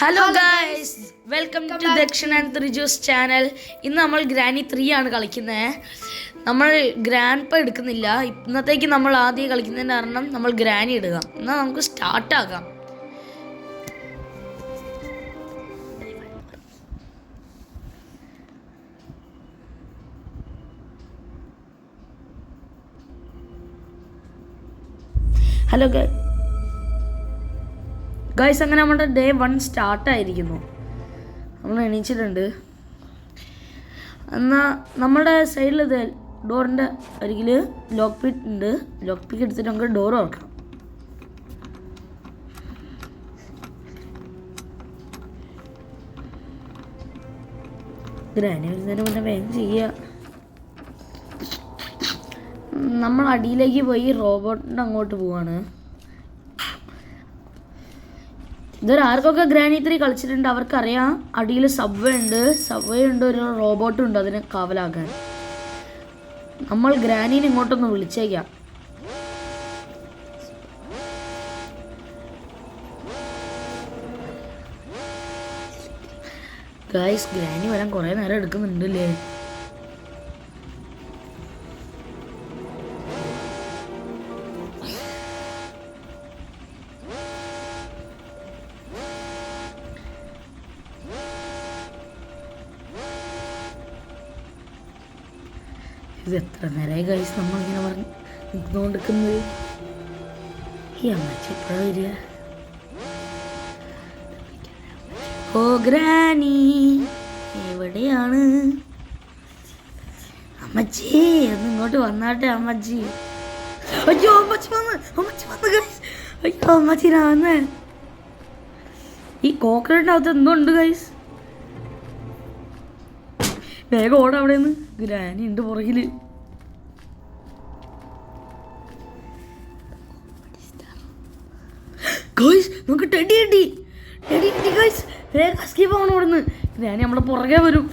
Hello guys, welcome to Dakshin and Trijus channel. ഇന്ന് നമ്മൾ granny 3 ആണ് കളിക്കുന്നത്. നമ്മൾ ഗ്രാൻഡ് പ എടുക്കുന്നില്ല. ഇന്നത്തേക്ക് നമ്മൾ ആദ്യം കളിക്കുന്നതിൻ്റെ കാരണം നമ്മൾ ഗ്രാനി ഇടുക. എന്നാൽ നമുക്ക് സ്റ്റാർട്ടാകാം. ഹലോ ഗൈസ്, അങ്ങനെ നമ്മുടെ ഡേ 1 സ്റ്റാർട്ടായിരിക്കുന്നു. നമ്മൾ എണീച്ചിട്ടുണ്ട്. എന്നാൽ നമ്മുടെ സൈഡിൽ ഇത് ഡോറിൻ്റെ അരികിൽ ലോക്ക് പിക്ക് ഉണ്ട്. ലോക്ക് പിക്ക് എടുത്തിട്ട് നമുക്ക് ഡോർ തുറക്കണം. ഗ്രാനി വരുന്നതിന് മുന്നേ വേഗം ചെയ്യുക. നമ്മൾ അടിയിലേക്ക് പോയി റോബോട്ടിൻ്റെ അങ്ങോട്ട് പോവാണ്. ഇതൊരു ആർക്കൊക്കെ ഗ്രാനി 3 കളിച്ചിട്ടുണ്ട് അവർക്കറിയാം. അടിയിൽ സബ്വേ ഉണ്ട്, ഒരു റോബോട്ടും ഉണ്ട് അതിനെ കാവലാക്കാൻ. നമ്മൾ ഗ്രാനീനെ ഇങ്ങോട്ടൊന്ന് വിളിച്ചേക്കാം. ഗൈസ്, ഗ്രാനി വരാൻ കുറേ നേരം എടുക്കുന്നുണ്ടല്ലേ. ഇത് എത്ര നേരമായി ഗൈസ് നമ്മളിങ്ങനെ പറഞ്ഞ് നിൽക്കുന്നുകൊണ്ടിരിക്കുന്നത്. ഈ അമ്മച്ചി എപ്പോഴാണ് വരിക? ഓ ഗ്രാനി, എവിടെയാണ് അമ്മച്ചി? ഒന്ന് ഇങ്ങോട്ട് വന്നാട്ടെ അമ്മച്ചി. അയ്യോ, അമ്മച്ചി വന്ന് ഗൈസ്. അയ്യോ അമ്മച്ചി, ഞാൻ വന്നേ. ഈ കോക്കനട്ടിൻ്റെ അകത്ത് എന്തുണ്ട് ഗൈസ്? വേഗം ഓടാ അവിടെ നിന്ന്. ഗ്രാനി ഉണ്ട് പുറകില്. ഗൈസ്, നമുക്ക് ടെഡി കിട്ടി ഗൈസ്. വേഗം എസ്കേപ്പ് ആവണം അവിടെ നിന്ന്. ഗ്രാനി നമ്മളെ പുറകെ വരും.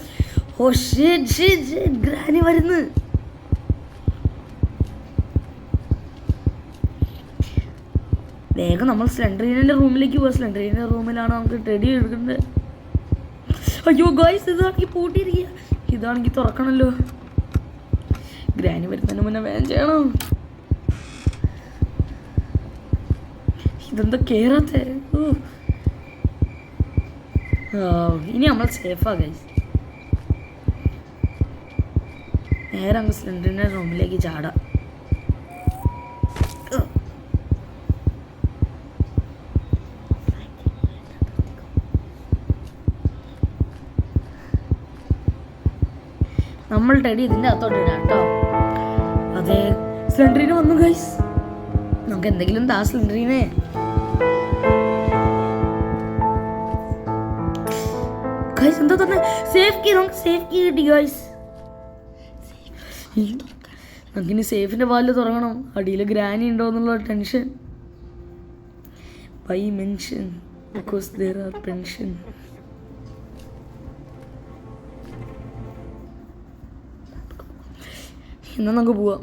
ഓ ഷിറ്റ്, ഗ്രാനി വരുന്നു. വേഗം നമ്മൾ സ്ലെൻഡറിനെ റൂമിലേക്ക് പോവാം. സ്ലെൻഡറിന്റെ റൂമിലാണ് നമുക്ക് ടെഡി എടുക്കുന്നത്. അയ്യോ ഗൈസ്, ഇതാണെങ്കിൽ പൂട്ടിയിരിക്കുക. ഇതാണെങ്കിൽ തുറക്കണല്ലോ. ഗ്രാനി വരുന്നതിന് മുന്നേ വേഗം ചെയ്യണം. ഇതെന്താ കേറാത്തെ? ഇനി നമ്മൾ സേഫാ ഗൈസ്. നേരെ അങ്ങ് സിലിണ്ടറിന്റെ റൂമിലേക്ക് ചാടാം. നമ്മൾ ടെഡി ഇതിൻ്റെ അകത്തോട്ട് ഇടാം കേട്ടോ. അതെ, സിലിണ്ടറിന് വന്നു ഗൈസ്. നമുക്ക് എന്തെങ്കിലും താ സിലിണ്ടറിനെ. ഗൈസ് എന്താ തന്നെ സേഫ് കീ, നമുക്ക് സേഫ് കീ കിട്ടി ഗൈസ്. നമുക്കിനി സേഫിന്റെ വാല് തുറങ്ങണം. അടിയിൽ ഗ്രാനി ഉണ്ടോ എന്നുള്ള tension. By mention because there are pension. എന്നാ നമുക്ക് പോവാം.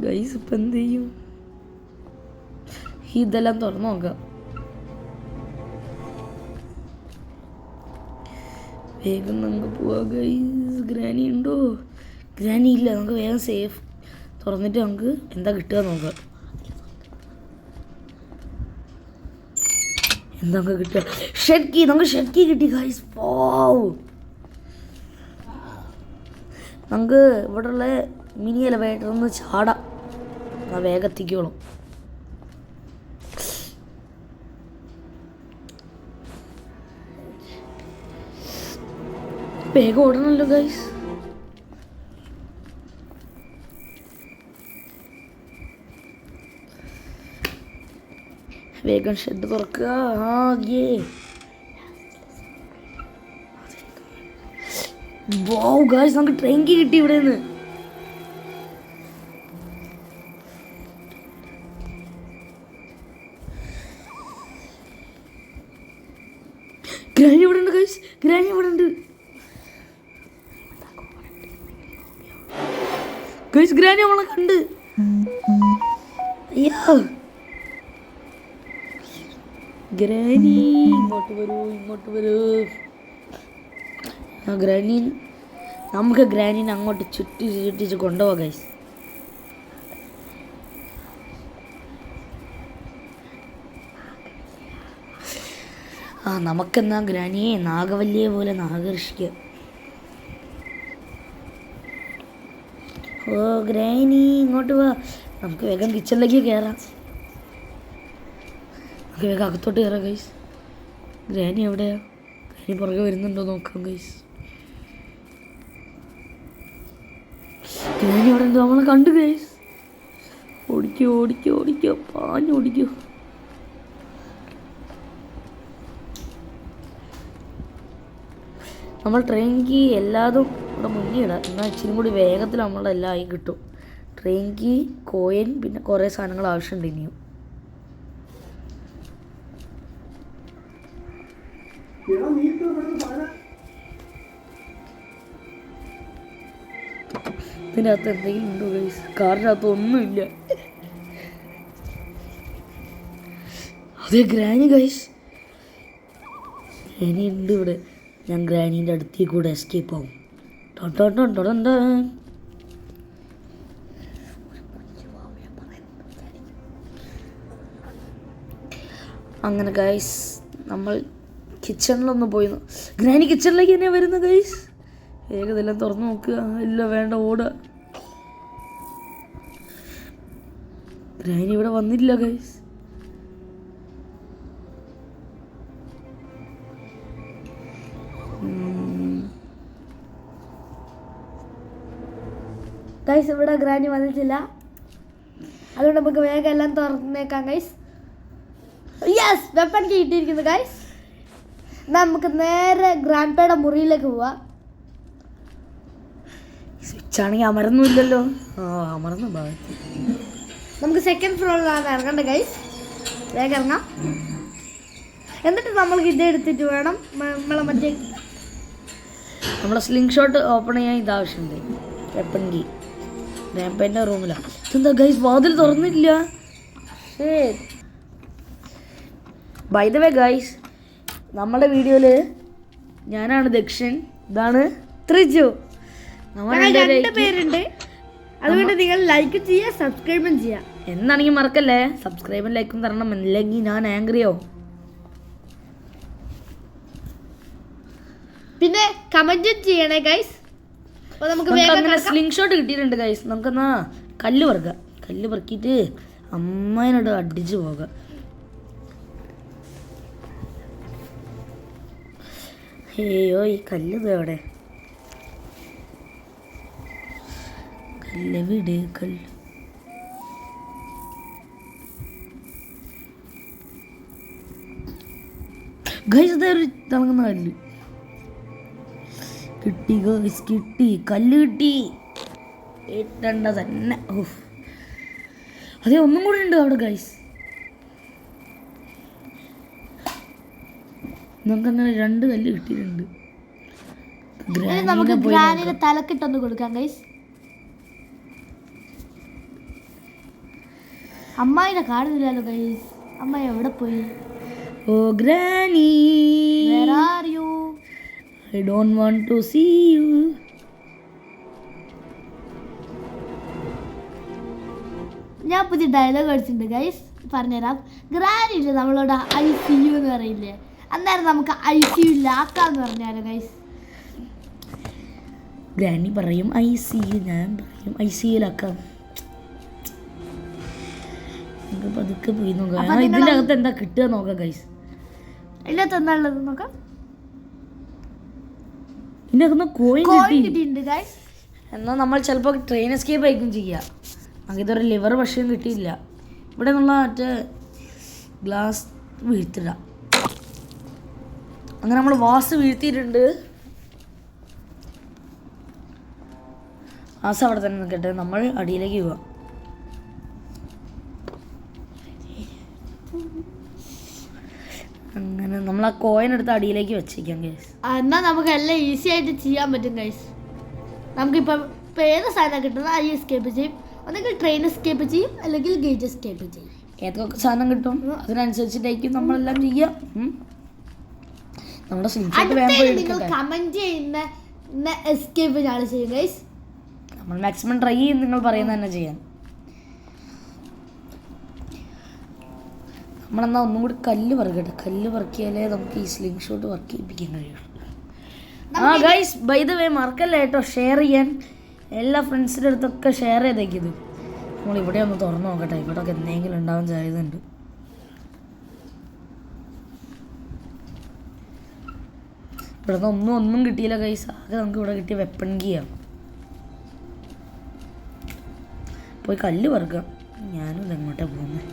ഗൈസ്, ഇപ്പം എന്ത് ചെയ്യും? ഇതെല്ലാം തുറന്നു നോക്കാം. വേഗം നമുക്ക് പോവാം ഗൈസ്. ഗ്രാനി ഉണ്ടോ? ഗ്രാനി ഇല്ല. നമുക്ക് വേഗം സേഫ് തുറന്നിട്ട് നമുക്ക് എന്താ കിട്ടുക നോക്കാം. എന്താ കിട്ടുക? Shed key. നമുക്ക് ഷെഡ് കീ കിട്ടി ഗൈസ്. വാവ്. നമുക്ക് ഇവിടെയുള്ള മിനി എലവേറ്റർ ഒന്ന് ചാടാം. വേഗം എത്തിക്കോളും. വേഗം ഓടണല്ലോ ഗൈസ്. വേഗം ഷെഡ് തുറക്കുക. വാവ് ഗൈസ്, നമുക്ക് ട്രെയിൻ കീ കിട്ടി ഇവിടെ നിന്ന്. ഗ്രാനി ഇവിടെ ഉണ്ട് ഗൈസ്. ഗ്രാനി ഇവിടെ ഉണ്ട്. ഗൈസ് ഗ്രാനി നമ്മളെ കണ്ട്. അയ്യോ ഗ്രാനി ഇങ്ങോട്ട് വരൂ. ഗ്രാനി നമുക്ക് ഗ്രാനീനെ അങ്ങോട്ട് ചുറ്റിച്ച് കൊണ്ടുപോകാം ഗൈസ്. നമുക്കെന്നാ ഗ്രാനിയെ നാഗവല്ലിയെ പോലെ ആകർഷിക്കുക. ഓ ഗ്രാനി ഇങ്ങോട്ട് വാ, നമുക്ക് വേഗം കിച്ചണിലേക്ക് കയറാം. നമുക്ക് വേഗം അകത്തോട്ട് കയറാം ഗൈസ്. ഗ്രാനി എവിടെയാ? ഗ്രാനി പുറകെ വരുന്നുണ്ടോ നോക്കാം ഗൈസ്. ഗ്രാനി അവിടെ എന്തോ നമ്മളെ കണ്ടു ഗൈസ്. ഓടിക്കോ പാഞ്ഞോടിക്കോ. നമ്മൾ ട്രെയിൻ എല്ലാതും ഇവിടെ മുന്നിൽ ഇടാം. എന്നാൽ ഇച്ചിരി കൂടി വേഗത്തിൽ നമ്മളെല്ലാം ആയി കിട്ടും. ട്രെയിൻ കോയിൻ പിന്നെ കുറേ സാധനങ്ങൾ ആവശ്യമുണ്ട് ഇനിയും. ഇതിനകത്ത് എന്തെങ്കിലും ഉണ്ടോ ഗൈസ്? കാറിനകത്ത് ഒന്നുമില്ല. അതെ ഗ്രാനി ഗൈസ്, ഗ്രാനി ഉണ്ട് ഇവിടെ. ഞാൻ ഗ്രാനീൻ്റെ അടുത്തേക്ക് കൂടെ എസ്കേപ്പ് ആവും. അങ്ങനെ ഗൈസ് നമ്മൾ കിച്ചണിലൊന്ന് പോയി. ഗ്രാനി കിച്ചണിലേക്ക് തന്നെയാണ് വരുന്നത് ഗൈസ്. വേഗതെല്ലാം തുറന്നു നോക്കുക. ഇല്ല വേണ്ട, ഓടുക. ഗ്രാനി ഇവിടെ വന്നില്ല ഗൈസ്. ഗൈസ് ഇവിടെ ഗ്രാനി വന്നിട്ടില്ല. അതുകൊണ്ട് നമുക്ക് വേഗം എല്ലാം തുറന്നേക്കാം ഗൈസ്. യെസ്, വെപ്പൺ കിട്ടിയിരിക്കുന്നു ഗൈസ്. നമുക്ക് നേരെ ഗ്രാൻഡ്പയുടെ മുറിയിലേക്ക് പോവാം. സ്വിച്ചാണെങ്കിൽ അമർന്നില്ലല്ലോ. അമർന്ന ഭാഗത്ത് നമുക്ക് സെക്കൻഡ് ഫ്ലോറിലാണ് ഇറങ്ങേണ്ടത് ഗൈസ്. വേഗം ഇറങ്ങാം. എന്നിട്ട് നമ്മൾക്ക് ഇത് എടുത്തിട്ട് വേണം നമ്മളെ സ്ലിംഗ് ഷോട്ട് ഓപ്പൺ ചെയ്യാൻ ഇതാവശ്യമുണ്ട്. വെപ്പൺ കീ ഗ്രാൻഡ്പേൻ്റെ റൂമിലാണ്. ഇതെന്താ ഗൈസ് വാതിൽ തുറന്നില്ല? ബൈ ദ വേ ഗൈസ്, നമ്മുടെ വീഡിയോയിൽ ഞാനാണ് ദക്ഷൻ, ഇതാണ് ത്രിജു. നമ്മൾ 2 പേരുണ്ട്. അതുകൊണ്ട് നിങ്ങൾ ലൈക്ക് ചെയ്യുക, സബ്സ്ക്രൈബും ചെയ്യുക. എന്നാണെങ്കിൽ മറക്കല്ലേ, സബ്സ്ക്രൈബും ലൈക്കും തരണം, അല്ലെങ്കിൽ ഞാൻ ആംഗ്രിയോ. പിന്നെ കമന്റും ചെയ്യണേ ഗൈസ്. അപ്പോൾ നമുക്ക് അങ്ങനെ സ്ലിംഗ് ഷോട്ട് കിട്ടിയിട്ടുണ്ട് ഗൈസ്. നമുക്കെന്നാ കല്ല് പെറുക്കാം. കല്ല് പെറുക്കിയിട്ട് അമ്മേനോട് അടിച്ചു പോകാം. അയ്യോ ഈ കല്ല് എവിടെ? കല്ലെവിടെ? കല്ല് ഗൈസ്, അതൊരു തിളങ്ങുന്ന കല്ല് കിട്ടി ഗൈസ്. കിട്ടി, കല്ല് കിട്ടി. ഏറ്റണ്ട തന്നെ. അതെ, ഒന്നും കൂടി ഉണ്ട് അവിടെ ഗൈസ്. നമുക്കങ്ങനെ 2 കല്ല് കിട്ടിയിട്ടുണ്ട്. നമുക്ക് ഗ്രാനിയുടെ തലക്കിട്ടൊന്ന് കൊടുക്കാം ഗൈസ്. അമ്മായിനെ കാണുന്നില്ലല്ലോ ഗൈസ്. അമ്മായി എവിടെ പോയി? ഓ granny, where are you? I don't want to see you. ഞാൻ പുതിയ ഡയലോഗ് അടിച്ചിട്ടുണ്ട് ഗൈസ്, പറഞ്ഞുതരാം. ഗ്രാനി ഇല്ലേ നമ്മളോട് ICU എന്ന് പറയില്ലേ, അന്നേരം നമുക്ക് ICU ലാക്കാന്ന് പറഞ്ഞാലോ ഗൈസ്. ഗ്രാനി പറയും ICU, ഞാൻ പറയും ICUലാക്കാം. പതുക്കെ പോയി നോക്കാം. ഇതിൻ്റെ അകത്ത് എന്താ കിട്ടുക നോക്കാം ഗൈസ്. ഇതിനകത്ത് എന്താ ഉള്ളത് നോക്കാം. ഇതിൻ്റെ അകത്ത് കോയിൻ കിട്ടിയിട്ടുണ്ട് ഗൈസ്. എന്നാൽ നമ്മൾ ചിലപ്പോൾ ട്രെയിൻ എസ്കേപ്പ് ആയിരിക്കും ചെയ്യുക. നമുക്ക് ഇതൊരു ലിവർ പക്ഷേ കിട്ടിയില്ല. ഇവിടെ നിന്നുള്ള മറ്റേ ഗ്ലാസ് വീഴ്ത്തിടാം. അങ്ങനെ നമ്മൾ വാസ് വീഴ്ത്തിയിട്ടുണ്ട്. വാസ് അവിടെ തന്നെ നിൽക്കട്ടെ, നമ്മൾ അടിയിലേക്ക് പോവാം. അങ്ങനെ നമ്മൾ ആ കോയിൻ എടുത്ത് അടിയിലേക്ക് വെച്ചേക്കാം ഗൈസ്. എന്നാൽ നമുക്ക് എല്ലാം ഈസി ആയിട്ട് ചെയ്യാൻ പറ്റും ഗൈസ്. നമുക്കിപ്പം ഇപ്പോൾ ഏത് സാധനം കിട്ടുന്നത് അത് എസ്കേപ്പ് ചെയ്യും. ഒന്നെങ്കിൽ ട്രെയിൻ എസ്കേപ്പ് ചെയ്യും, അല്ലെങ്കിൽ ഗേറ്റ് എസ്കേപ്പ് ചെയ്യും. ഏതൊക്കെ സാധനം കിട്ടും അതിനനുസരിച്ചിട്ടായിരിക്കും നമ്മളെല്ലാം ചെയ്യുക. നമ്മുടെ സ്ലിംഷോട്ട് നിങ്ങൾ കമന്റ് ചെയ്യുന്ന എസ്കേപ്പ് ഞാൻ ചെയ്യും ഗൈസ്. നമ്മൾ മാക്സിമം ട്രൈ ചെയ്യും നിങ്ങൾ പറയുന്നത് തന്നെ ചെയ്യാൻ. നമ്മളെന്നാൽ ഒന്നും കൂടി കല്ല് പറക്കട്ടെ. കല്ല് പറക്കിയാലേ നമുക്ക് ഈ സ്ലിംഗ് ഷോട്ട് വർക്ക് ചെയ്യിപ്പിക്കാൻ കഴിയുള്ളൂ. ഗൈസ് ബൈ ദ വേ മറക്കല്ലേ കേട്ടോ ഷെയർ ചെയ്യാൻ. എല്ലാ ഫ്രണ്ട്സിൻ്റെ അടുത്തൊക്കെ ഷെയർ ചെയ്തേക്കിത്. നമ്മൾ ഇവിടെ ഒന്ന് തുറന്നു നോക്കട്ടെ, ഇവിടെയൊക്കെ എന്തെങ്കിലും ഉണ്ടാവാൻ സാധ്യതയുണ്ട്. ഇവിടെ നിന്ന് ഒന്നും കിട്ടിയില്ല ഗൈസ്. ആകെ നമുക്ക് ഇവിടെ കിട്ടിയ വെപ്പൺ കീയാണ്. പോയി കല്ല് പറക്കാം. ഞാനും ഇതെങ്ങോട്ടാണ് പോകുന്നത്?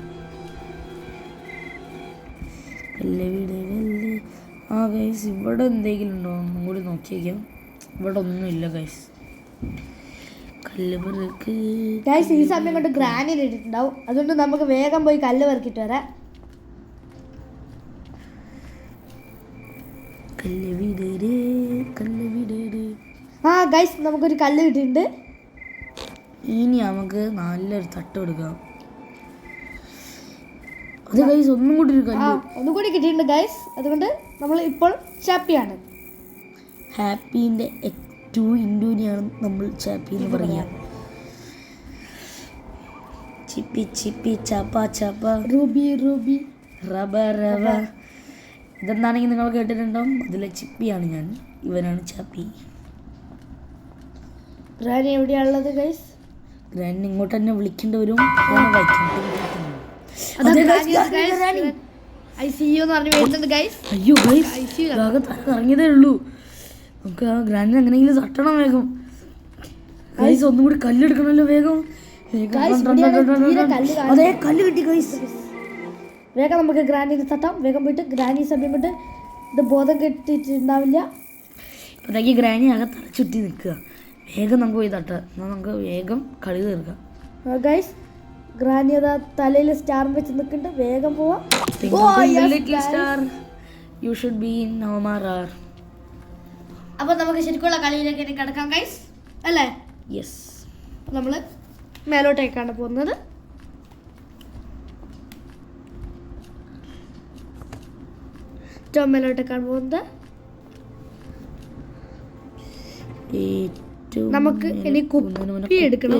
ഗൈസ് ഇവിടെ എന്തെങ്കിലും ഉണ്ടോ ഒന്നും കൂടി നോക്കിയേക്കാം. ഇവിടെ ഒന്നുമില്ല ഗൈസ്. കല്ല് പെറുക്ക് ഗൈസ് ഈ സമയം കൊണ്ട് ഗ്രാനൈറ്റ് ഇട്ടിട്ടുണ്ടാവും. അതുകൊണ്ട് നമുക്ക് വേഗം പോയി കല്ല് പെറുക്കിട്ട് വരാം. ഗൈസ് നമുക്കൊരു കല്ല് കിട്ടിയിട്ടുണ്ട്. ഇനി നമുക്ക് നല്ലൊരു തട്ട് കൊടുക്കാം. അത് ഗൈസ് ഒന്നും കൂടി ഒരു കല്ല് ഒന്നും കൂടി കിട്ടിയിട്ടുണ്ട് ഗൈസ്. അതുകൊണ്ട് നമ്മൾ ഇപ്പോൾ ഹാപ്പിയാണ്. ഹാപ്പീൻ്റെ 2 ഇൻറ്റൂനെയാണ് നമ്മൾ ചാപ്പി എന്ന് പറയാം. ചിപ്പി ചിപ്പി ചാപ്പ ചാപ്പ റൂബി റൂബി റബ റബ. ഇതെന്താണെങ്കിൽ നിങ്ങൾ കേട്ടിട്ടുണ്ടാവും. അതിലെ ചിപ്പിയാണ് ഞാൻ, ഇവനാണ് ചാപ്പി. ഗ്രാനി എവിടെയാണുള്ളത് ഗൈസ്? ഗ്രാനി ഇങ്ങോട്ട് തന്നെ വിളിക്കേണ്ടി വരും. അയ്യോ ഗൈസ് ഇറങ്ങിയതേ ഉള്ളൂ. നമുക്ക് ആ ഗ്രാൻഡിനെ എങ്ങനെയെങ്കിലും തട്ടണം വേഗം. ഗൈസ് ഒന്നും കൂടി കല്ലെടുക്കണമല്ലോ വേഗം. അതേ കല്ല് കിട്ടി ഗൈസ്. വേഗം നമുക്ക് ഗ്രാൻഡിനെ തട്ടാം. വേഗം പോയിട്ട് ഗ്രാനി സമയം കൊണ്ട് ഇത് ബോധം കെട്ടിട്ടുണ്ടാവില്ല. ഇപ്പോഴത്തേക്ക് ഗ്രാനി ആകെ തലച്ചുറ്റി നിൽക്കുക. വേഗം നമുക്ക് പോയി തട്ടാം. എന്നാൽ നമുക്ക് വേഗം കളി തീർക്കാം. ഗൈസ് ഗ്രാനി അതാ തലയിൽ സ്റ്റാർ വെച്ച് നിൽക്കുന്നുണ്ട്. വേഗം പോവാം. അപ്പൊ നമുക്ക് ശരിക്കുള്ള കളിയിലേക്ക് കിടക്കാം ഗൈസ് അല്ലേ? യെസ്. നമ്മൾ മേലോട്ടേക്കാണ് പോകുന്നത്. മേലോട്ടേക്കാണ് പോകുന്നത്. നമുക്ക് ഇനി കുപ്പി എടുക്കണം.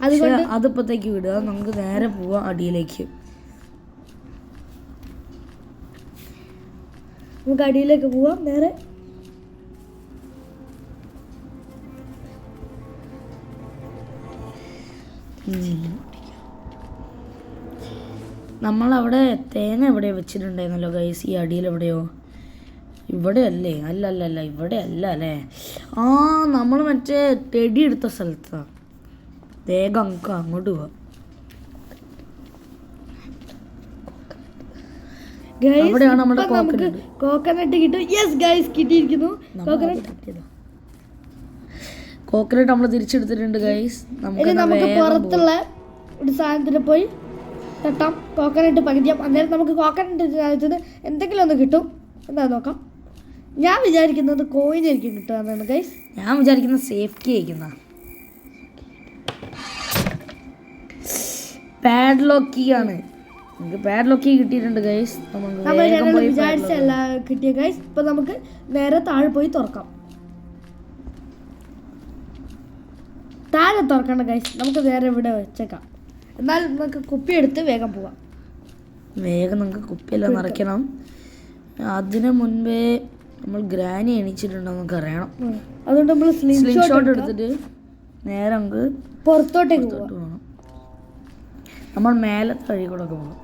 അതുകൊണ്ട് അതിപ്പത്തേക്ക് വിടുക. നമുക്ക് നേരെ പോവാം അടിയിലേക്ക്. നമുക്ക് അടിയിലേക്ക് പോവാം നേരെ. നമ്മളവിടെ തേങ്ങ എവിടെയോ വെച്ചിട്ടുണ്ടായിരുന്നല്ലോ ഗൈസ്. ഈ അടിയിൽ എവിടെയോ. ഇവിടെ അല്ലേ? അല്ല ഇവിടെ അല്ല അല്ലേ? ആ നമ്മൾ മറ്റേ ടെടി എടുത്ത സ്ഥലത്താണ്. വേഗം നമുക്ക് അങ്ങോട്ട് പോവാം. അവിടെയാണ് നമ്മുടെ കോക്കനട്ട് കിട്ടും. യെസ് ഗൈസ് കിട്ടിയിരിക്കുന്നു. കോക്കനട്ട് നമ്മൾ തിരിച്ചെടുത്തിട്ടുണ്ട് ഗൈസ്. നമുക്ക് പുറത്തുള്ള ഒരു സാധനത്തിൽ പോയി തട്ടാം. കോക്കനട്ട് പകുതിയാം. അന്നേരം നമുക്ക് കോക്കനട്ട് എന്തെങ്കിലും ഒന്ന് കിട്ടും. എന്താ നോക്കാം. ഞാൻ വിചാരിക്കുന്നത് കോയിൻ ആയിരിക്കും കിട്ടുക ഗൈസ്. ഞാൻ വിചാരിക്കുന്നത് സേഫ്റ്റി ആയിരിക്കുന്ന പാഡ്ലോക്ക് കീ ആണ്. നമുക്ക് പാഡ്ലോക്ക് കീ കിട്ടിയിട്ടുണ്ട് ഗൈസ്. നമ്മൾ വിചാരിച്ചല്ല കിട്ടിയ ഗൈസ്. ഇപ്പൊ നമുക്ക് നേരെ താഴെ പോയി തുറക്കാം. താഴെ തുറക്കണ്ട ഗൈസ്. നമുക്ക് നേരെ ഇവിടെ വെച്ചേക്കാം. എന്നാൽ നമുക്ക് കുപ്പി എടുത്ത് വേഗം പോവാം. വേഗം നമുക്ക് കുപ്പിയെല്ലാം നിറയ്ക്കണം. അതിന് മുൻപേ നമ്മൾ ഗ്രാനി എണീച്ചിട്ടുണ്ടോ നമുക്ക് അറിയണം. അതുകൊണ്ട് നമ്മൾ സ്ലിംഗ് ഷോട്ട് എടുത്തിട്ട് നേരെ നമുക്ക് പുറത്തോട്ടേക്ക് പോകണം. നമ്മൾ മേലത്തെ വഴി കൂടെ ഒക്കെ പോകണം.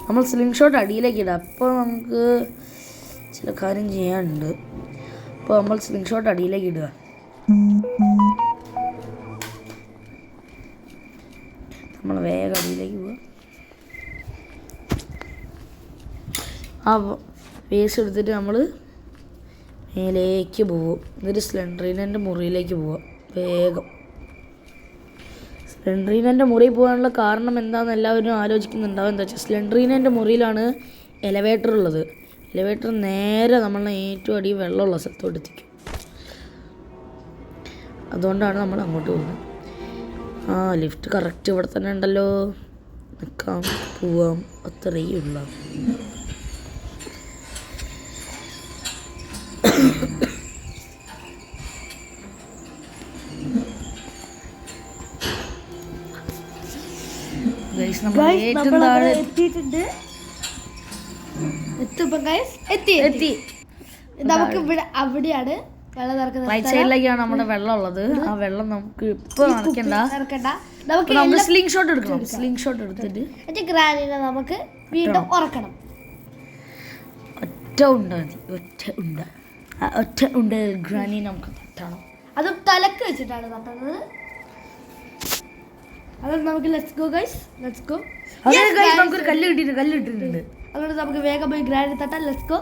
നമ്മൾ സ്ലിംഗ് ഷോട്ട് അടിയിലേക്ക് ഇടാം. അപ്പോൾ നമുക്ക് ചില കാര്യം ചെയ്യാനുണ്ട്. അപ്പോൾ നമ്മൾ സ്ലിംഗ് ഷോട്ട് അടിയിലേക്ക് ഇടുക. നമ്മൾ വേഗം അടിയിലേക്ക് പോവുക. ആ വേസ്റ്റ് എടുത്തിട്ട് നമ്മൾ മേലേക്ക് പോവും. എന്നിട്ട് സ്ലെൻഡ്രീനൻ്റെ മുറിയിലേക്ക് പോവാം. വേഗം സ്ലെൻഡ്രീനൻ്റെ മുറിയിൽ പോകാനുള്ള കാരണം എന്താണെന്ന് എല്ലാവരും ആലോചിക്കുന്നുണ്ടാവും. എന്താ വെച്ചാൽ സ്ലെൻഡ്രീനൻ്റെ മുറിയിലാണ് എലവേറ്റർ ഉള്ളത്. എലവേറ്റർ നേരെ നമ്മളെ ഏറ്റവും അടി വെള്ളമുള്ള സ്ഥലത്തോട്ട് എത്തിക്കും. അതുകൊണ്ടാണ് നമ്മൾ അങ്ങോട്ട് പോകുന്നത്. ആ ലിഫ്റ്റ് കറക്റ്റ് ഇവിടെ തന്നെ ഉണ്ടല്ലോ. നിൽക്കാം, പോവാം, അത്രയും ഉള്ള. എത്തിയിട്ടുണ്ട്. എത്തി. നമുക്ക് ഇവിടെ അവിടെയാണ് വെള്ളം നിറക്കുന്നത്. റൈറ്റ് സൈഡിലേക്കാണ് നമ്മുടെ വെള്ളം ഉള്ളത്. ആ വെള്ളം നമുക്ക് ഇപ്പൊ നടക്കണ്ട. നമുക്ക് സ്ലിംഗ് ഷോട്ട് എടുക്കണം. സ്ലിംഗ് ഷോട്ട് എടുത്തിട്ട് ഗ്രാനിനെ നമുക്ക് വീണ്ടും ഉറക്കണം. ഒറ്റ ഉണ്ട മതി. ഒറ്റ ഉണ്ട ഗ്രാനി നമുക്ക് തട്ടണം. അതും തലക്ക് വെച്ചിട്ടാണ് തട്ടുന്നത്. അത് നമുക്ക് let's go guys, let's go. നമുക്കൊരു കല്ല് കിട്ടിയിട്ടുണ്ട്. അതുകൊണ്ട് നമുക്ക് വേഗം പോയി ഗ്രാനി തട്ടാം. Let's go.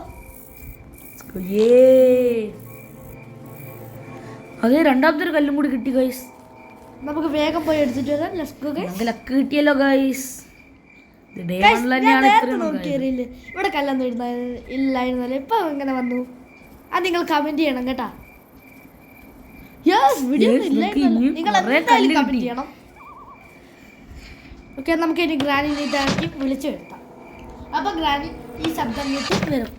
അതെ, രണ്ടാമത്തെ ഒരു കല്ലും കൂടി കിട്ടി ഗൈസ്. നമുക്ക് വേഗം പോയി എടുത്തിട്ട് വരാം. Let's go guys. നമുക്ക് ലക്ക് കിട്ടിയല്ലോ ഗൈസ്. ഇവിടെ കല്ലൊന്നും ഇല്ലായിരുന്നല്ലോ. ഇപ്പൊ എങ്ങനെ വന്നു? അത് നിങ്ങൾ കമന്റ് ചെയ്യണം കേട്ടാ. നിങ്ങൾ എന്തായാലും കമന്റ് ചെയ്യണം. ഓക്കെ, നമുക്ക് ഇനി ഗ്രാനി നീട്ടാക്കി വിളിച്ചു വരുത്താം. അപ്പൊ ഗ്രാനി ഈ ശബ്ദം കേട്ട് വരും.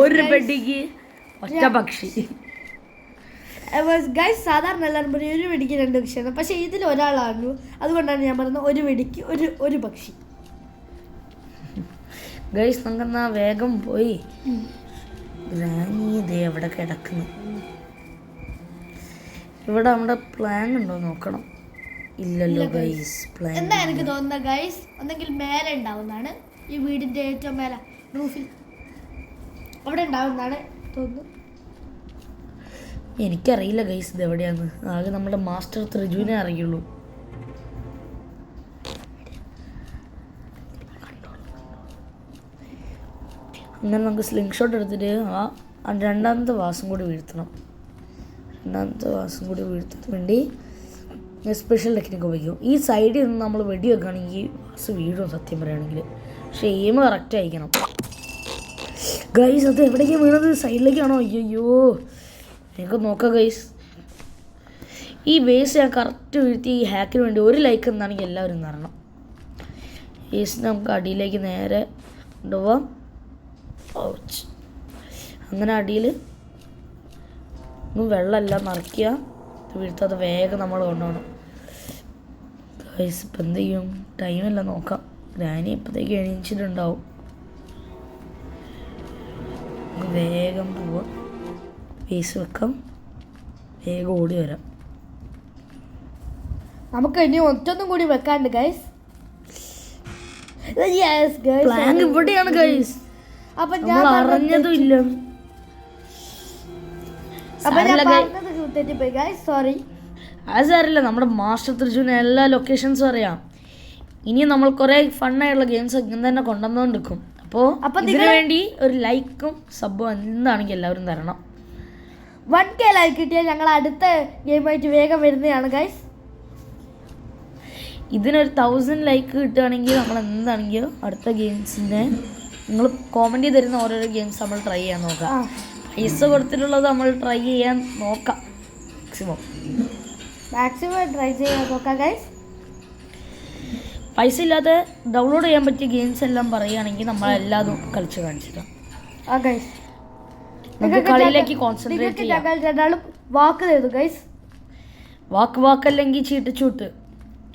ഒരു പെട്ടിക്ക് ഒറ്റ പക്ഷി. സാധാരണ എല്ലാവരും പറയും ഒരു വെടിക്ക് 2 പക്ഷിയാണ്. പക്ഷെ ഇതിൽ ഒരാളാണ്. അതുകൊണ്ടാണ് ഞാൻ പറയുന്നത് ഒരു വെടിക്ക് ഒരു പക്ഷി. ഗൈസ് നമുക്കെന്നാ വേഗം പോയി ഗ്രാനി ദേ എവിടെ കിടക്കുന്നു. ഇവിടെ നമ്മുടെ പ്ലാൻ ഉണ്ടോ നോക്കണം. ഇല്ലല്ലോ ഗൈസ്, പ്ലാൻ എന്താ എനിക്ക് തോന്നുന്നത് ഗൈസ്, ഒന്നെങ്കിൽ മേലെ ഉണ്ടാവുന്നതാണ്. ഈ വീടിന്റെ ഏറ്റവും മേലെ റൂഫിൽ അവിടെ ഉണ്ടാവുന്നതാണ് തോന്നുന്നു. എനിക്കറിയില്ല ഗൈസ് ഇത് എവിടെയാന്ന്. ആകെ നമ്മുടെ മാസ്റ്റർ ത്രിജുവിനെ അറിയുള്ളൂ. അങ്ങനെ നമുക്ക് സ്ലിംഗ് ഷോട്ട് എടുത്തിട്ട് ആ രണ്ടാമത്തെ വാസം കൂടി വീഴ്ത്തണം. രണ്ടാമത്തെ വാസം കൂടി വീഴ്ത്താൻ വേണ്ടി സ്പെഷ്യൽ ടെക്നിക്ക് ഉപയോഗിക്കും. ഈ സൈഡിൽ നിന്ന് നമ്മൾ വെടി വെക്കുകയാണെങ്കിൽ വാസ് വീഴും സത്യം പറയുകയാണെങ്കിൽ. പക്ഷേ എയിം കറക്റ്റ് ആയിരിക്കണം ഗൈസ്. അത് എവിടേക്കാണ് വീണത്? സൈഡിലേക്കാണോ? അയ്യോ, എനിക്ക് നോക്കാം ഗൈസ്. ഈ വേസ്റ്റ് ഞാൻ കറക്റ്റ് വീഴ്ത്തി ഈ ഹാക്കിന് വേണ്ടി ഒരു ലൈക്ക് എന്നാണെങ്കിൽ എല്ലാവരും തരണം. വേസ്റ്റ് നമുക്ക് അടിയിലേക്ക് നേരെ കൊണ്ടുപോവാം. അങ്ങനെ അടിയിൽ വെള്ളമെല്ലാം നിറയ്ക്കുക. വീഴ്ത്താതെ വേഗം നമ്മൾ കൊണ്ടുപോകണം ഗൈസ്. ഇപ്പം എന്ത് ചെയ്യും? ടൈമെല്ലാം നോക്കാം. ഗ്രാനി ഇപ്പോഴത്തേക്ക് എണീച്ചിട്ടുണ്ടാവും. വേഗം പോവാം, വേസ്റ്റ് വെക്കാം, വേഗം ഓടി വരാം. നമുക്ക് ഇനി ഒറ്റൊന്നും കൂടി വെക്കാണ്ട് ഗൈസ്. പ്ലാൻ ഇവിടെയാണ് ഗൈസ്. അപ്പൊ ഞാൻ അറിഞ്ഞതും ഇല്ല. സോറി. അത് സാറില്ല, നമ്മുടെ മാസ്റ്റർ ത്രിജുവിന് എല്ലാ ലൊക്കേഷൻസും അറിയാം. ഇനി നമ്മൾ കുറെ ഫണ്ണായിട്ടുള്ള ഗെയിംസ് ഇങ്ങനെ തന്നെ കൊണ്ടുവന്നുകൊണ്ടിരിക്കും. അപ്പോൾ ഇതിനു വേണ്ടി ഒരു ലൈക്കും സബും എന്താണെങ്കിൽ എല്ലാവരും തരണം. 1K ലൈക്ക് കിട്ടിയാൽ ഞങ്ങൾ അടുത്ത ഗെയിമായിട്ട് വേഗം വരുന്നതാണ് ഗൈസ്. ഇതിനൊരു 1000 ലൈക്ക് കിട്ടുകയാണെങ്കിൽ നമ്മൾ എന്താണെങ്കിലും അടുത്ത ഗെയിംസിൻ്റെ നിങ്ങൾ കോമൻറ്റ് ചെയ്ത് തരുന്ന ഓരോരോ ഗെയിംസ് നമ്മൾ ട്രൈ ചെയ്യാൻ നോക്കാം. പൈസ കൊടുത്തിട്ടുള്ളത് നമ്മൾ ട്രൈ ചെയ്യാൻ നോക്കാം. മാക്സിമം ട്രൈ ചെയ്യാൻ നോക്കാം ഗൈസ്. പൈസ ഇല്ലാതെ ഡൗൺലോഡ് ചെയ്യാൻ പറ്റിയ ഗെയിംസ് എല്ലാം പറയുകയാണെങ്കിൽ നമ്മളെല്ലാതും കളിച്ച് കാണിച്ചിട്ടാം. നമുക്ക് കളിയിലേക്ക് കോൺസെൻട്രേറ്റ് ചെയ്യാം. വാക്ക് ചെയ്തു ഗൈസ്. വാക്കല്ലെങ്കിൽ ചീട്ട്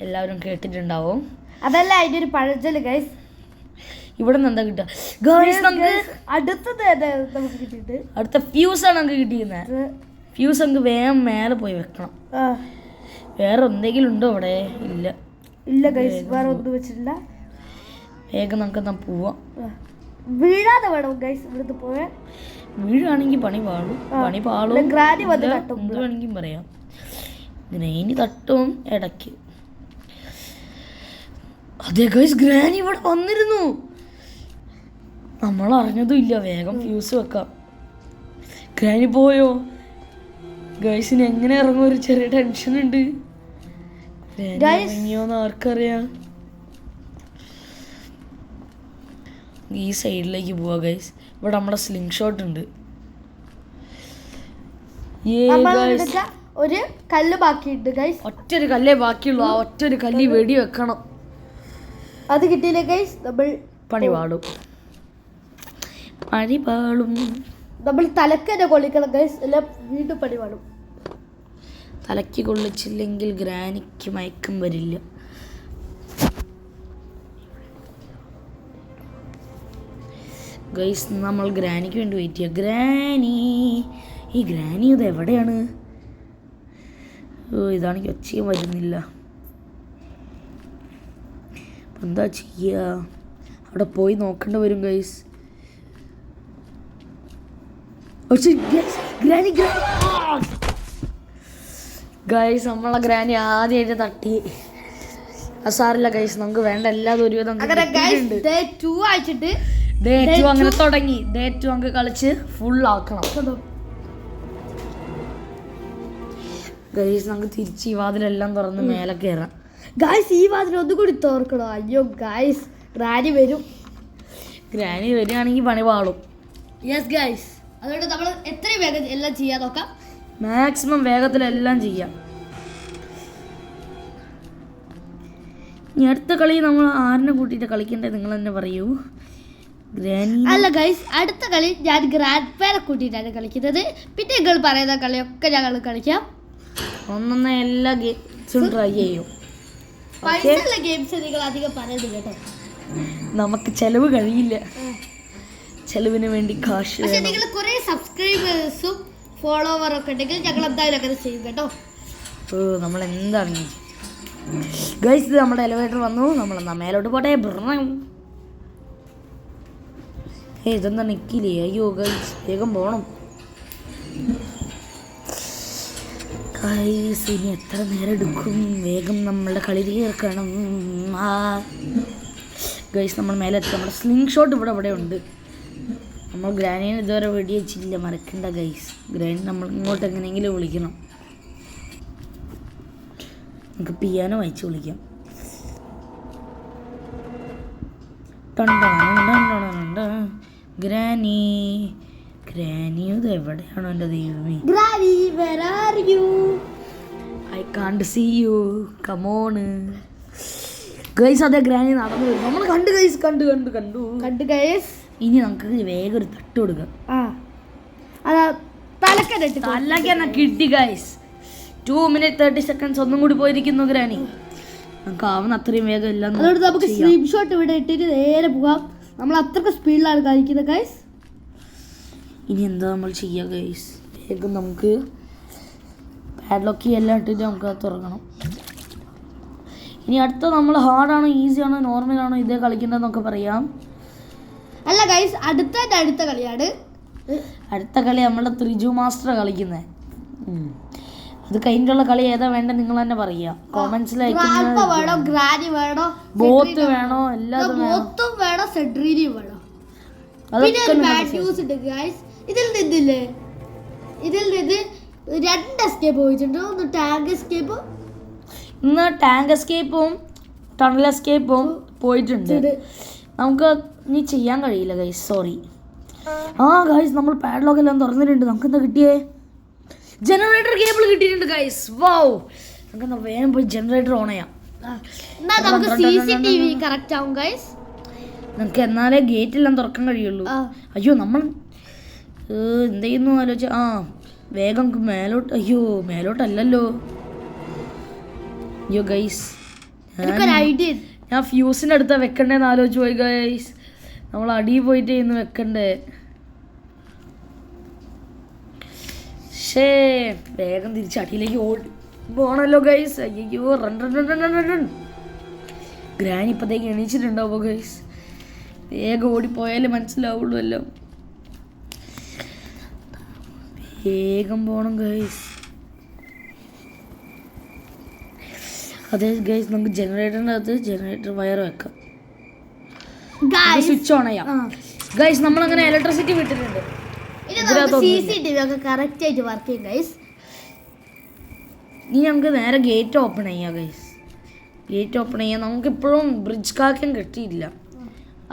എല്ലാവരും കേട്ടിട്ടുണ്ടാവും. അതല്ല അതിൻ്റെ ഒരു പഴഞ്ചൊല്ല് ഗൈസ്. ഇവിടെ നിന്ന് എന്താ കിട്ടുക ഗൈസ്? നമുക്ക് അടുത്തത് നമുക്ക് കിട്ടിയിട്ട് അടുത്ത ഫ്യൂസാണ് നമുക്ക് കിട്ടിയിരുന്നത്. ഫ്യൂസ് നമുക്ക് വേഗം മേലെ പോയി വെക്കണം. വേറെ എന്തെങ്കിലും ഉണ്ടോ അവിടെ? ഇല്ല ഗൈസ്, വേറെ ഒന്നും വെച്ചിട്ടില്ല. വേഗം നമുക്ക് എന്നാ പോവാം. വീഴാതെ വേണം ഗൈസ് ഇവിടുന്ന് പോയാൽ. വീഴാണെങ്കിൽ പണി പാളും എന്ത് വേണമെങ്കിലും പറയാം. ഗ്രാനി തട്ടും ഇടയ്ക്ക്. അതെ ഗൈസ്, ഗ്രാനി ഇവിടെ വന്നിരുന്നു. നമ്മൾ അറിഞ്ഞതും ഇല്ല. വേഗം ഫ്യൂസ് വെക്കാം. ഗ്രാനി പോയോ? ഗൈസിന് എങ്ങനെ ഇറങ്ങും ഒരു ചെറിയ ടെൻഷൻ ഉണ്ട്. Guys. ഇറങ്ങിയോന്ന് ആർക്കറിയാം. ഈ സൈഡിലേക്ക് പോവാ ഗൈസ്. ഇവിടെ നമ്മുടെ സ്ലിംഗ് ഷോട്ട് ഉണ്ട്. ഒരു കല്ല് ബാക്കിയുണ്ട് ഗൈസ്. ഒറ്റൊരു കല്ലേ ബാക്കിയുള്ളൂ. ആ ഒറ്റൊരു കല്ലി വെടി വെക്കണം. അത് കിട്ടിയില്ലേ ഗൈസ് നമ്മൾ പണി പാടും. നമ്മൾ തലക്ക് തന്നെ കൊള്ളിക്കണം ഗൈസ്, അല്ല വീണ്ടും പണി പാടും. തലയ്ക്ക് കൊള്ളിച്ചില്ലെങ്കിൽ ഗ്രാനിക്ക് മയക്കം വരില്ല. ഗൈസ് നമ്മൾ ഗ്രാനിക്ക് വേണ്ടി വെയിറ്റ് ചെയ്യുക. ഗ്രാനി, ഈ ഗ്രാനി ഇത് എവിടെയാണ്? ഓ ഇതാണെങ്കിൽ ഒച്ചയും വരുന്നില്ല. അപ്പം എന്താ ചെയ്യുക? അവിടെ പോയി നോക്കേണ്ടി വരും ഗൈസ്. ഗ്രാനി ഗൈസ് നമ്മളെ ഗ്രാനി ആദ്യമായിട്ട് തട്ടി. സാറില്ല ഗൈസ്, നമുക്ക് വേണ്ട എല്ലാതും ഒരുവിധം അങ്ങനെ തുടങ്ങി. ഡേ 2 നമുക്ക് കളിച്ച് ഫുൾ ആക്കണം ഗൈസ്. നമുക്ക് തിരിച്ച് ഈ വാതിലെല്ലാം തുറന്ന് മേലെ കയറാം ഗൈസ്. ഈ വാതിൽ ഒന്നുകൂടി തുറക്കണോ? അയ്യോ ഗൈസ്, ഗ്രാനി വരും. ഗ്രാനി വരികയാണെങ്കിൽ പണി പാടും. യെസ് ഗൈസ്, അതുകൊണ്ട് നമ്മൾ എത്രയും വേഗം എല്ലാം ചെയ്യാൻ നോക്കാം. മാക്സിമം വേഗത്തിലെല്ലാം ചെയ്യാം. ഇനി അടുത്ത കളി നമ്മൾ ആരിനെ കൂട്ടിയിട്ട് കളിക്കേണ്ടത് നിങ്ങൾ തന്നെ പറയൂ. ഗ്രാനി അല്ല ഗൈസ്, അടുത്ത കളി ഞാൻ ഗ്രാൻഡ് പേരെ കൂട്ടിയിട്ടാണ് കളിക്കുന്നത്. പിന്നെ നിങ്ങൾ പറയുന്ന കളിയൊക്കെ ഞങ്ങൾ കളിക്കാം. ഒന്നൊന്ന് എല്ലാ ഗെയിംസും ട്രൈ ചെയ്യും. പൈസയുള്ള ഗെയിംസ് നിങ്ങൾ അധികം പറയുന്നത് കേട്ടോ. നമുക്ക് ചെലവ് കഴിയില്ല. ചെലവിന് വേണ്ടി കാശ്. പക്ഷെ നിങ്ങൾ കുറെ സബ്സ്ക്രൈബേഴ്സും ഫോളോവറൊക്കെ ഉണ്ടെങ്കിൽ ഞങ്ങൾ എന്തായാലും അങ്ങനെ ചെയ്യും കേട്ടോ. ഓ നമ്മൾ എന്താണ് ഗൈസ്. ഇത് നമ്മുടെ എലിവേറ്റർ വന്നു. നമ്മൾ മേലോട്ട് പോട്ടെ. ഇതെന്താ നിക്കില്ലേ? അയ്യോ ഗൈസ് വേഗം പോണം ഗൈസ്. ഇനി എത്ര നേരം എടുക്കും? വേഗം നമ്മളുടെ കളി തീർക്കണം. ഗൈസ് നമ്മൾ മേലെ എത്തി. നമ്മുടെ സ്ലിംഗ് ഷോട്ട് ഇവിടെ ഉണ്ട്. നമ്മൾ ഗ്രാനീനെ ഇതുവരെ വെടിവെച്ചില്ല, മറക്കണ്ട ഗൈസ്. ഗ്രാനി നമ്മൾ ഇങ്ങോട്ട് എങ്ങനെയെങ്കിലും വിളിക്കണം. നമുക്ക് പിയാനോ വായിച്ച് വിളിക്കാം. ഗ്രാനി ഗ്രാനി ഇത് എവിടെയാണോ എൻ്റെ ദൈവമേ? Granny where are you? I can't see you. Come on. Guys അതെ ഗ്രാനി നടന്നു വരും. നമ്മൾ കണ്ടു ഗൈസ്, കണ്ടു ഗൈസ്. ഇനി നമുക്ക് വേഗം ഒരു തട്ട് കൊടുക്കാം. തലക്കന്നെ കിട്ടി ഗൈസ്. 2 minutes 30 seconds ഒന്നും കൂടി പോയിരിക്കുന്നു ഗ്രാനി. നമുക്ക് ആവുന്ന അത്രയും വേഗം എല്ലാം. അതുകൊണ്ട് നമുക്ക് സ്ലിം ഷോട്ട് ഇവിടെ ഇട്ടിട്ട് നേരെ പോകാം. നമ്മൾ അത്രക്ക് സ്പീഡിലാണ് കളിക്കുന്നത് ഗൈസ്. ഇനി എന്താ നമ്മൾ ചെയ്യുക ഗൈസ്? വേഗം നമുക്ക് പാഡ്ലോക്ക് എല്ലാം ഇട്ടിട്ട് നമുക്ക് അത് തുറക്കണം. ഇനി അടുത്ത നമ്മൾ ഹാർഡാണോ ഈസിയാണോ നോർമലാണോ ഇതേ കളിക്കേണ്ടതെന്നൊക്കെ പറയാം. അല്ല ഗൈസ്, അടുത്ത കളിയാണ്. അടുത്ത കളി നമ്മുടെ ത്രിജു മാസ്റ്റർ കളിക്കുന്നത്. അത് കഴിഞ്ഞിട്ടുള്ള കളി ഏതാ വേണ്ട നിങ്ങൾ തന്നെ പറയാ. കോമന്റ്സിലേക്ക് വേണോ, ഗ്രാനി വേണോ, ബോത്ത് വേണോ, എല്ലാതും ബോത്തും വേണോ, സെഡ്രീനിയും വേണോ. പിന്നെ ഒരു ബാഡ് ന്യൂസ് ഉണ്ട് ഗൈസ്. ഇതിൽ നിന്ന് 2 എസ്കേപ്പ് പോയിട്ടുണ്ട്. ഒന്ന് ടാങ്ക് എസ്കേപ്പും ഇന്ന് ടാങ്ക് എസ്കേപ്പും ടണൽ എസ്കേപ്പും പോയിട്ടുണ്ട്. നമുക്ക് ഇനി ചെയ്യാൻ കഴിയില്ല ഗൈസ്, സോറി. ഗൈസ് നമ്മൾ പാഡ്ലോക്ക് എല്ലാം തുറന്നിട്ടുണ്ട്. നമുക്ക് എന്താ കിട്ടിയേ? ജനറേറ്റർ കേബിൾ കിട്ടിയിട്ടുണ്ട് ഗൈസ്. വൗ, നമുക്ക് എന്താ വേഗം പോയി ജനറേറ്റർ ഓൺ ചെയ്യാം. നമുക്ക് CCTV കറക്റ്റ് ആവും ഗൈസ്. നമുക്ക് എന്നാലേ ഗേറ്റ് എല്ലാം തുറക്കാൻ കഴിയുള്ളൂ. അയ്യോ നമ്മൾ എന്ത് ചെയ്യുന്നു ആലോചിച്ച. വേഗം മേലോട്ട്. അയ്യോ മേലോട്ടല്ലല്ലോ. അയ്യോ ഗൈസ്, ഞാൻ ഫ്യൂസിൻ്റെ അടുത്താ വെക്കണ്ടേന്ന് ആലോചിച്ച് പോയി ഗൈസ്. നമ്മൾ അടിയിൽ പോയിട്ട് ഇന്ന് വെക്കണ്ടേ. വേഗം തിരിച്ച് അടിയിലേക്ക് ഓടി പോണല്ലോ ഗൈസ്. അയ്യോ റൺ. ഗ്രാനി ഇപ്പത്തേക്ക് എണീച്ചിട്ടുണ്ടാവോ ഗൈസ്? വേഗം ഓടിപ്പോയാലേ മനസ്സിലാവുള്ളൂ എല്ലാം. വേഗം പോണം ഗൈസ്. അതെ ഗൈസ്, നമുക്ക് ജനറേറ്ററിൻ്റെ അകത്ത് ജനറേറ്റർ വയർ വെക്കാം. സ്വിച്ച് ഓൺ ചെയ്യാം ഗൈസ്. നമ്മളങ്ങനെ ഇലക്ട്രിസിറ്റി വിട്ടിട്ടുണ്ട്. CCTV ഒക്കെ കറക്റ്റ് ആയിട്ട് വർക്ക് ചെയ്യും ഗൈസ്. ഇനി നമുക്ക് നേരെ ഗേറ്റ് ഓപ്പൺ ചെയ്യാം ഗൈസ്. ഗേറ്റ് ഓപ്പൺ ചെയ്യാം. നമുക്കിപ്പോഴും ബ്രിഡ്ജ് കാക്കം കിട്ടിയില്ല.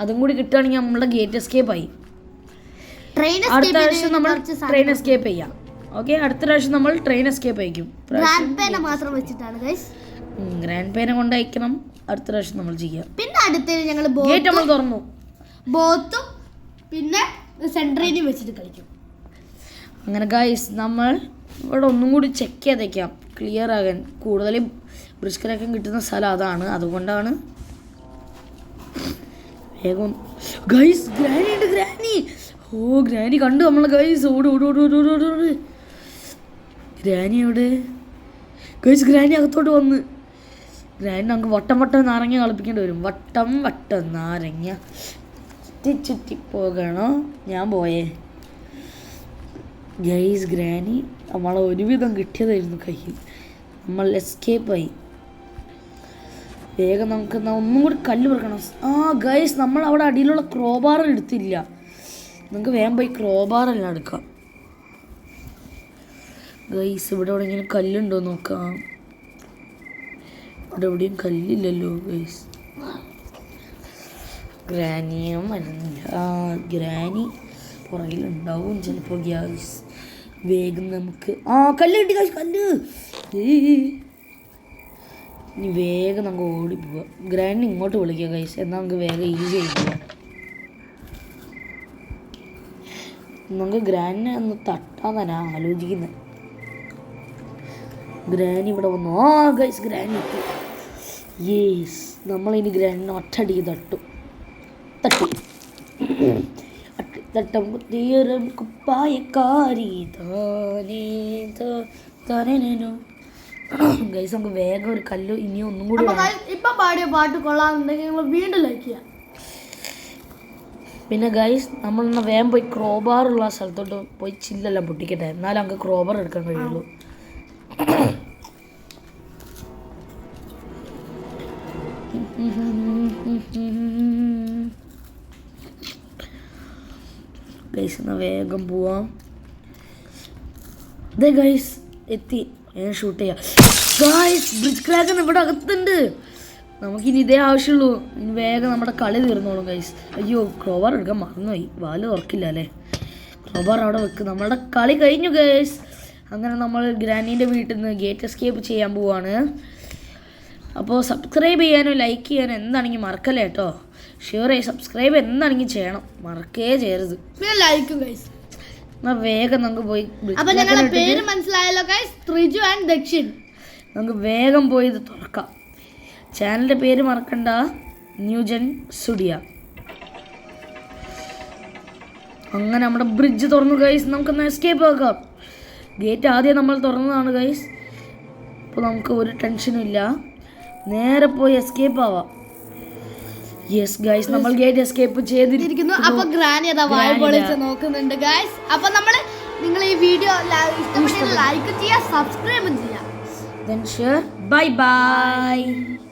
അതും കൂടി കിട്ടുകയാണെങ്കിൽ നമ്മളുടെ ഗേറ്റ് എസ്കേപ്പ് ആയി. അടുത്ത പ്രാവശ്യം നമ്മൾ ട്രെയിൻ എസ്കേപ്പ് ചെയ്യാം. ഓക്കെ, അടുത്ത പ്രാവശ്യം നമ്മൾ ട്രെയിൻ എസ്കേപ്പ് അയക്കും. മാത്രം വെച്ചിട്ടാണ് ഗൈസ്. ഗ്രാൻഡ് പേന കൊണ്ട് അയക്കണം. അടുത്ത പ്രാവശ്യം നമ്മൾ ചെയ്യാം. പിന്നെ അടുത്തത് ഞങ്ങൾ ഗേറ്റ് നമ്മൾ തുറന്നു. ബോത്തും പിന്നെ സെൻട്രേനും വെച്ചിട്ട് കളിക്കും. അങ്ങനെ ഗൈസ് നമ്മൾ ഇവിടെ ഒന്നും കൂടി ചെക്ക് ചെയ്തേക്കാം ക്ലിയർ ആകാൻ. കൂടുതൽ ബ്രിഡ്ജ് ക്രാക്കം കിട്ടുന്ന സ്ഥലം അതാണ്. അതുകൊണ്ടാണ് വേഗം. ഗൈസ് ഗ്രാനി ഉണ്ട്, ഗ്രാനി. ഓ ഗ്രാനി കണ്ടു നമ്മൾ ഗൈസ്. ഓട് ഓട് ഓട് ഓട് ഓട് ഓട്. ഗ്രാനി എവിടെ ഗൈസ്? ഗ്രാനി അകത്തോട്ട് വന്ന്. ഗ്രാനി നമുക്ക് വട്ടം വട്ടം നാരങ്ങ കളിപ്പിക്കേണ്ടി വരും. വട്ടം വട്ടം നാരങ്ങ ചുറ്റി പോകണോ? ഞാൻ പോയേ ഗൈസ്. ഗ്രാനി നമ്മളെ ഒരുവിധം കിട്ടിയതായിരുന്നു കയ്യിൽ. നമ്മൾ എസ്കേപ്പായി. വേഗം നമുക്ക് ഒന്നും കൂടി കല്ല് പെറുക്കണം. ആ ഗൈസ് നമ്മൾ അവിടെ അടിയിലുള്ള ക്രോബാർ എടുത്തില്ല. നമുക്ക് വേഗം പോയി ക്രോബാറെല്ലാം എടുക്കാം ഗൈസ്. ഇവിടെ എവിടെയെങ്കിലും കല്ലുണ്ടോ നോക്കാം. ഇവിടെ എവിടെയും കല്ലില്ലല്ലോ ഗൈസ്. ഗ്രാനിയും വരുന്നില്ല. ഗ്രാനി പുറകിലുണ്ടാവും ചിലപ്പോൾ ഗ്യാസ്. വേഗം നമുക്ക് കല്ല് കിട്ടി ഗൈസ്, കല്ല്. ഇനി വേഗം നമുക്ക് ഓടിപ്പോവാം. ഗ്രാനി ഇങ്ങോട്ട് വിളിക്കാം ഗൈസ്. എന്നാൽ നമുക്ക് വേഗം ഈസി ആയി പോവാം. നമുക്ക് ഗ്രാനിനെ ഒന്ന് തട്ടാൻ തന്നെ ആലോചിക്കുന്നത്. ഗ്രാനി ഇവിടെ വന്നു. ഗൈസ് ഗ്രാനി എത്തി. യേസ്, നമ്മളിനി ഗ്രാനിനെ ഒറ്റടിക്ക് തട്ടും. തട്ടി തട്ടം തീരം കുപ്പായക്കാരി ഗൈസ്. നമുക്ക് വേഗം ഒരു കല്ല് ഇനിയും ഒന്നും കൂടി. ഇപ്പൊ പാടിയ പാട്ട് കൊള്ളാമെന്നുണ്ടെങ്കിൽ നിങ്ങൾ വീണ്ടും ലൈക്ക് ചെയ്യാം. പിന്നെ ഗൈസ് നമ്മളൊന്ന് വേഗം പോയി ക്രോബാറുള്ള സ്ഥലത്തോട്ട് പോയി ചില്ലെല്ലാം പൊട്ടിക്കട്ടെ. എന്നാലും നമുക്ക് ക്രോബാർ എടുക്കാൻ കഴിയുള്ളൂ. ഗൈസ് എന്നാൽ വേഗം പോവാം. അതെ ഗൈസ് എത്തി. ഞാൻ ഷൂട്ട് ചെയ്യാം ഗൈസ്. ബ്രിഡ്ജ് ക്രാക്കൻ ഇവിടെ അകത്തുണ്ട്. നമുക്കിനി ഇതേ ആവശ്യമുള്ളൂ. ഇനി വേഗം നമ്മുടെ കളി തീർന്നോളും ഗൈസ്. അയ്യോ ക്രോബാർ എടുക്കാൻ മറന്നുപോയി. വാല് തുറക്കില്ല അല്ലേ. ക്രോബാർ അവിടെ വെക്ക്. നമ്മളുടെ കളി കഴിഞ്ഞു ഗൈസ്. അങ്ങനെ നമ്മൾ ഗ്രാനീൻ്റെ വീട്ടിൽ നിന്ന് ഗേറ്റ് എസ്കേപ്പ് ചെയ്യാൻ പോവാണ്. അപ്പോൾ സബ്സ്ക്രൈബ് ചെയ്യാനും ലൈക്ക് ചെയ്യാനും എന്താണെങ്കിൽ മറക്കല്ലേ കേട്ടോ. ഷുവർ സബ്സ്ക്രൈബ് എന്താണെങ്കിൽ ചെയ്യണം, മറക്കേ ചെയ്യരുത്. പിന്നെ ലൈക്കും ഗൈസ്. എന്നാൽ വേഗം നമുക്ക് പോയി. അപ്പോൾ ഞങ്ങളുടെ പേര് മനസ്സിലായല്ലോ ഗൈസ്, ത്രിജു ആൻഡ് ദക്ഷിൺ. നമുക്ക് വേഗം പോയി ഇത് തുറക്കാം. ചാനലിൻ്റെ പേര് മറക്കണ്ട, ന്യൂജൻ സ്റ്റുഡിയ. അങ്ങനെ നമ്മുടെ ബ്രിഡ്ജ് തുറന്നു ഗൈസ്. നമുക്കൊന്ന് എസ്കേപ്പ് ആക്കാം. ഗേറ്റ് ആദ്യം നമ്മൾ തുറന്നതാണ് ഗൈസ്. അപ്പോൾ നമുക്ക് ഒരു ടെൻഷനും ഇല്ല. നേരെ പോയി എസ്കേപ്പ് ആവാം. യെസ് ഗൈസ് നമ്മൾ ഗേറ്റ് എസ്കേപ്പ് ചെയ്തിരിക്കുന്നു. അപ്പൊ ഗ്രാനി അതാ വായ പൊളിച്ച് നോക്കുന്നുണ്ട് ഗൈസ്. അപ്പൊ നിങ്ങൾ ഈ വീഡിയോ ഇഷ്ടപ്പെട്ടെങ്കിൽ ലൈക്ക് ചെയ്യുക, സബ്സ്ക്രൈബ് ചെയ്യുക. Then share. Bye bye.